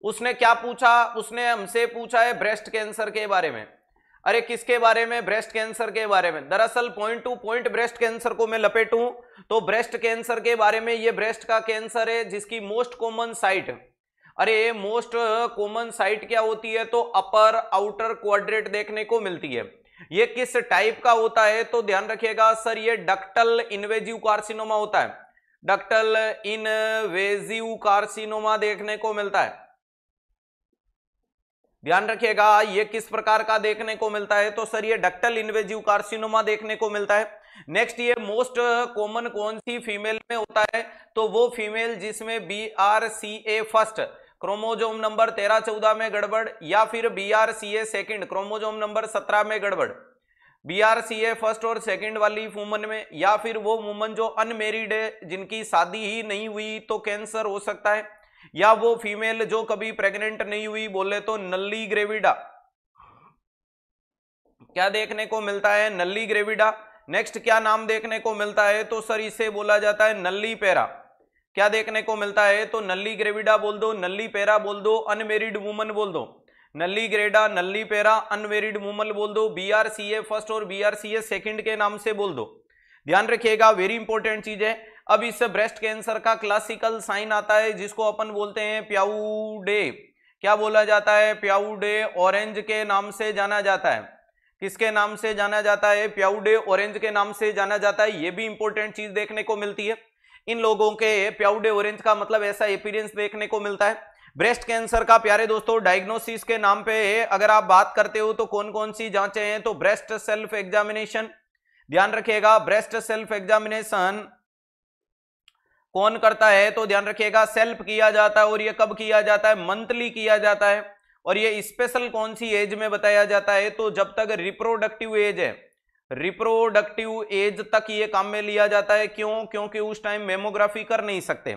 उसने क्या पूछा, उसने हमसे पूछा है ब्रेस्ट कैंसर के बारे में। अरे किसके बारे में? ब्रेस्ट कैंसर के बारे में। दरअसल point two point breast cancer को मैं लपेटूं तो ब्रेस्ट कैंसर के बारे में, ये ब्रेस्ट का कैंसर है जिसकी मोस्ट कॉमन साइट, अरे मोस्ट कॉमन साइट क्या होती है? तो अपर आउटर क्वाड्रेंट देखने को मिलती है। ये किस टाइप का होता है? तो ध्यान रखिएगा सर, ये डक्टल इन्वेजिव कार्सिनोमा होता है। डक्टल इनवेजिव कार्सिनोमा देखने को मिलता है। ध्यान रखिएगा ये किस प्रकार का देखने को मिलता है? तो सर ये डक्टल इन्वेजिव कार्सिनोमा देखने को मिलता है। नेक्स्ट, ये मोस्ट कॉमन कौन सी फीमेल में होता है? तो वो फीमेल जिसमें BRCA फर्स्ट क्रोमोजोम नंबर 13-14 में गड़बड़, या फिर BRCA सेकंड क्रोमोजोम नंबर 17 में गड़बड़। BRCA फर्स्ट और सेकंड वाली वुमन में, या फिर वो वुमन जो अनमेरिड है, जिनकी शादी ही नहीं हुई तो कैंसर हो सकता है, या वो फीमेल जो कभी प्रेग्नेंट नहीं हुई, बोले तो नल्ली ग्रेविडा। क्या देखने को मिलता है? नल्ली ग्रेविडा। नेक्स्ट क्या नाम देखने को मिलता है? तो सर इसे बोला जाता है नल्ली पैरा। क्या देखने को मिलता है? तो नल्ली ग्रेविडा बोल दो, नल्ली पैरा बोल दो, अनमेरिड वुमन बोल दो। नल्ली ग्रेडा, नल्ली पैरा, अनमेरिड वुमन बोल दो, BRCA फर्स्ट और BRCA सेकंड के नाम से बोल दो। ध्यान रखिएगा, वेरी इंपॉर्टेंट चीज है। अब इस ब्रेस्ट कैंसर का क्लासिकल साइन आता है जिसको अपन बोलते हैं प्याउडे। क्या बोला जाता है? प्याउडे ऑरेंज के नाम से जाना जाता है। किसके नाम से जाना जाता है? प्याउडे ऑरेंज के नाम से जाना जाता है। ये भी इंपॉर्टेंट चीज देखने को मिलती है। इन लोगों के प्याउडे ऑरेंज का मतलब ऐसा अपीयरेंस देखने को मिलता है। ब्रेस्ट कैंसर का प्यारे दोस्तों डायग्नोसिस के नाम पे अगर आप बात करते हो तो कौन कौन सी जांचें हैं? तो ब्रेस्ट सेल्फ एग्जामिनेशन। ध्यान रखिएगा, ब्रेस्ट सेल्फ एग्जामिनेशन कौन करता है? तो ध्यान रखिएगा सेल्फ किया जाता है। और ये कब किया जाता है? मंथली किया जाता है। और ये स्पेशल कौन सी एज में बताया जाता है? तो जब तक रिप्रोडक्टिव एज है, रिप्रोडक्टिव एज तक ये काम में लिया जाता है। क्यों? क्योंकि उस टाइम मेमोग्राफी कर नहीं सकते।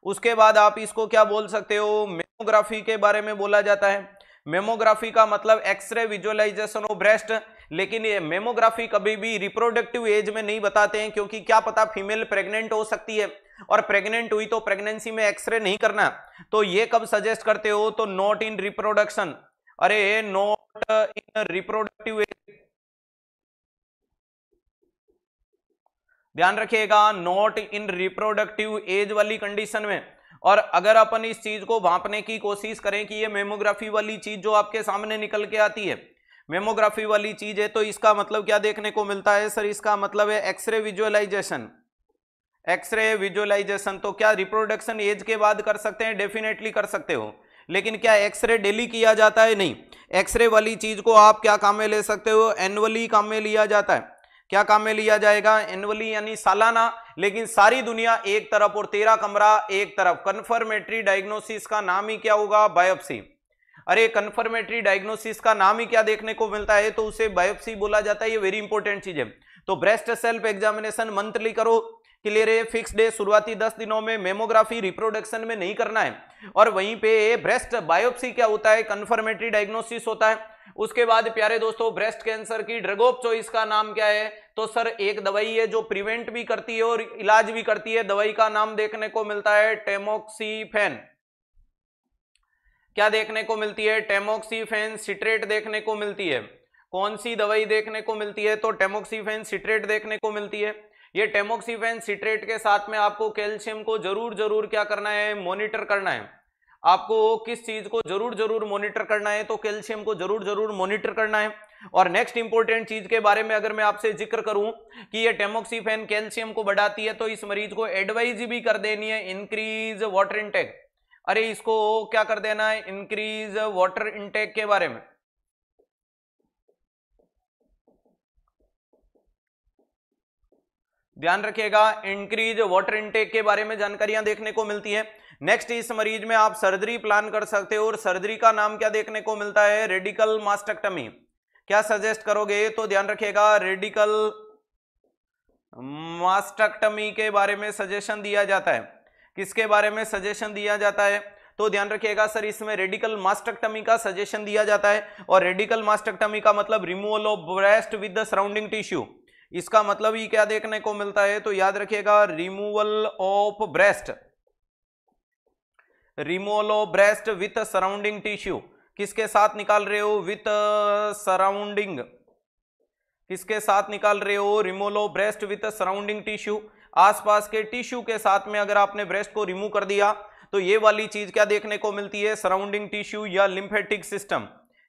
उसके बाद आप इसको क्या बोल सकते हो? मेमोग्राफी के बारे में बोला जाता है। मेमोग्राफी का मतलब एक्सरे विजुअलाइजेशन ऑफ ब्रेस्ट। लेकिन ये मेमोग्राफी कभी भी रिप्रोडक्टिव एज में नहीं बताते हैं, क्योंकि क्या पता फीमेल प्रेग्नेंट हो सकती है, और प्रेग्नेंट हुई तो प्रेगनेंसी में एक्सरे नहीं करना। तो ये कब सजेस्ट करते हो? तो नॉट इन रिप्रोडक्शन, अरे नॉट इन रिप्रोडक्टिव एज। ध्यान रखिएगा, नॉट इन रिप्रोडक्टिव एज वाली कंडीशन में। और अगर अपन इस चीज को भांपने की कोशिश करें कि ये मेमोग्राफी वाली चीज जो आपके सामने निकल के आती है, मेमोग्राफी वाली चीज है, तो इसका मतलब क्या देखने को मिलता है? सर इसका मतलब है एक्सरे विजुअलाइजेशन। एक्सरे विजुअलाइजेशन तो क्या रिप्रोडक्शन एज के बाद कर सकते हैं? डेफिनेटली कर सकते हो। लेकिन क्या एक्सरे डेली किया जाता है? नहीं। एक्सरे वाली चीज को आप क्या काम में ले सकते हो? एनुअली काम में लिया जाता है। क्या काम में लिया जाएगा? एनुअली यानी सालाना। लेकिन सारी दुनिया एक तरफ और तेरा कमरा एक तरफ। कंफर्मेटरी डायग्नोसिस का नाम ही क्या होगा? बायोप्सी। अरे कंफर्मेटरी डायग्नोसिस का नाम ही क्या देखने को मिलता है? तो उसे बायोप्सी बोला जाता है। ये वेरी इंपॉर्टेंट चीज है। तो ब्रेस्ट सेल्फ एग्जामिनेशन मंथली करो, क्लियर है? फिक्स डे, शुरुआती 10 दिनों में। मेमोग्राफी रिप्रोडक्शन में नहीं करना है। और वहीं पे ब्रेस्ट बायोप्सी क्या होता है? कंफर्मेटरी डायग्नोसिस होता है। उसके बाद प्यारे दोस्तों ब्रेस्ट कैंसर की ड्रग ऑफ चॉइस का नाम क्या है? तो सर एक दवाई है जो प्रिवेंट भी करती है और इलाज भी करती है। दवाई का नाम देखने को मिलता है टेमोक्सिफेन। क्या देखने को मिलती है? टेमोक्सिफेन सिट्रेट देखने को मिलती है। कौन सी दवाई देखने को मिलती है? तो टेमोक्सिफेन सिट्रेट देखने को मिलती है। ये टेमोक्सिफेन सिट्रेट के साथ में आपको कैल्शियम को जरूर क्या करना है? मॉनिटर करना है। आपको किस चीज को जरूर मॉनिटर करना है? तो कैल्शियम को जरूर मॉनिटर करना है। और नेक्स्ट इंपॉर्टेंट चीज के बारे में अगर मैं आपसे जिक्र करूं कि ये टेमोक्सिफेन कैल्शियम को बढ़ाती है, तो इस मरीज को एडवाइज भी कर देनी है इंक्रीज वाटर इनटेक। अरे इसको क्या कर देना है? इंक्रीज वाटर इनटेक के बारे में। ध्यान रखिएगा, इंक्रीज वाटर इनटेक के बारे में जानकारियां देखने को मिलती है। नेक्स्ट, इस मरीज में आप सर्जरी प्लान कर सकते हो, और सर्जरी का नाम क्या देखने को मिलता है? रेडिकल मास्टेक्टमी। क्या सजेस्ट करोगे? तो ध्यान रखिएगा, रेडिकल मास्टेक्टमी के बारे में सजेशन दिया जाता है। किसके बारे में सजेशन दिया जाता है? तो ध्यान रखिएगा सर, इसमें रेडिकल मास्टेक्टमी का सजेशन दिया जाता है। और रेडिकल मास्टेक्टमी का मतलब removal of breast with the surrounding tissue. इसका मतलब ही क्या देखने को मिलता है? तो याद रखिएगा, removal of breast removal of breast with surrounding tissue, किसके साथ निकाल रहे हो? विथ सराउंडिंग, किसके साथ निकाल रहे हो? Removal of breast with surrounding tissue, आसपास के टिश्यू के साथ में अगर आपने ब्रेस्ट को रिमूव कर दिया तो ये वाली चीज क्या देखने को मिलती है? सराउंडिंग टिश्यू या लिम्फेटिक सिस्टम,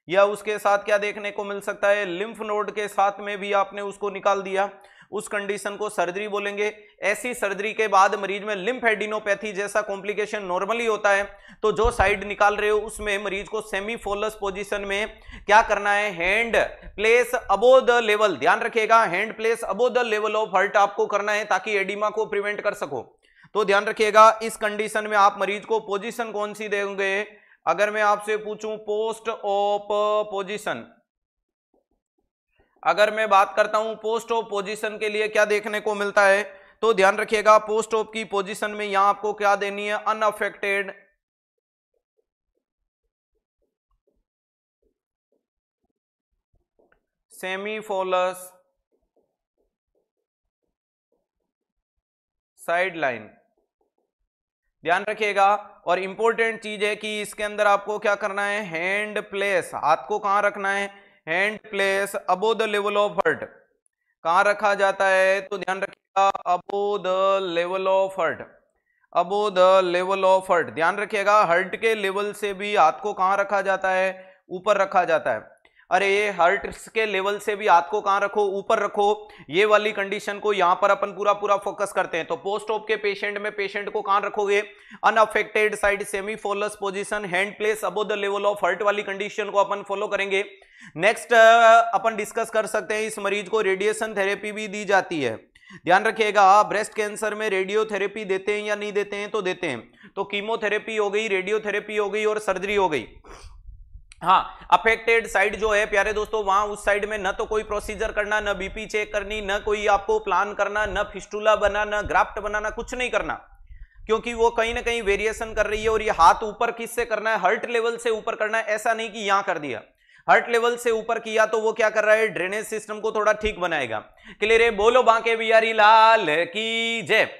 या उसके साथ क्या देखने को मिल सकता है? लिम्फ नोड के साथ में भी आपने उसको निकाल दिया, उस कंडीशन को सर्जरी बोलेंगे। ऐसी सर्जरी के बाद मरीज में लिम्फेडिनोपैथी जैसा कॉम्प्लिकेशन नॉर्मली होता है, तो जो साइड निकाल रहे हो उसमें मरीज को सेमीफोलस पोजीशन में क्या करना है? Hand place above the level, ध्यान रखिएगा, hand place above the level of heart आपको करना है ताकि एडिमा को प्रिवेंट कर सको। तो ध्यान रखिएगा, इस कंडीशन में आप मरीज को पोजीशन कौन सी देंगे? अगर मैं आपसे पूछूं पोस्ट ऑप पोजीशन, अगर मैं बात करता हूं पोस्ट ऑफ पोजीशन के लिए क्या देखने को मिलता है, तो ध्यान रखिएगा पोस्ट ऑफ की पोजीशन में यहां आपको क्या देनी है? अनअफेक्टेड सेमीफोलस साइड लाइन, ध्यान रखिएगा। और इंपॉर्टेंट चीज है कि इसके अंदर आपको क्या करना है? हैंड प्लेस, हाथ को कहां रखना है? Hand place above the level of heart, कहां रखा जाता है? तो ध्यान रखिएगा above the level of heart, above the level of heart, ध्यान रखिएगा हार्ट के लेवल से भी हाथ को कहां रखा जाता है? ऊपर रखा जाता है। अरे हार्ट के लेवल से भी हाथ को कहां रखो? ऊपर रखो। ये वाली कंडीशन को यहां पर अपन पूरा फोकस करते हैं। तो पोस्ट ऑप के पेशेंट में पेशेंट को कहां रखोगे? Unaffected side semi Fowler's position, hand place above the level of heart वाली कंडीशन को अपन फॉलो करेंगे। नेक्स्ट अपन डिस्कस कर सकते हैं, इस मरीज को रेडिएशन थेरेपी भी दी जाती है। ध्यान रखिएगा ब्रेस्ट कैंसर में रेडियोथेरेपी देते हैं या नहीं देते हैं? तो देते हैं। तो कीमोथेरेपी हो गई, रेडियोथेरेपी हो गई और सर्जरी हो गई। हाँ, अफेक्टेड साइड जो है प्यारे दोस्तों, वहां उस साइड में न तो कोई प्रोसीजर करना, न बीपी चेक करनी, न कोई आपको प्लान करना, न फिस्टुला बनाना, ग्राफ्ट बनाना, कुछ नहीं करना, क्योंकि वो कहीं ना कहीं वेरिएशन कर रही है। और ये हाथ ऊपर किससे करना है? हार्ट लेवल से ऊपर करना है। ऐसा नहीं कि यहां कर दिया, हार्ट लेवल से ऊपर किया तो वो क्या कर रहा है? ड्रेनेज सिस्टम को थोड़ा ठीक बनाएगा। क्लियर है? बोलो बांके बिहारी लाल की जय।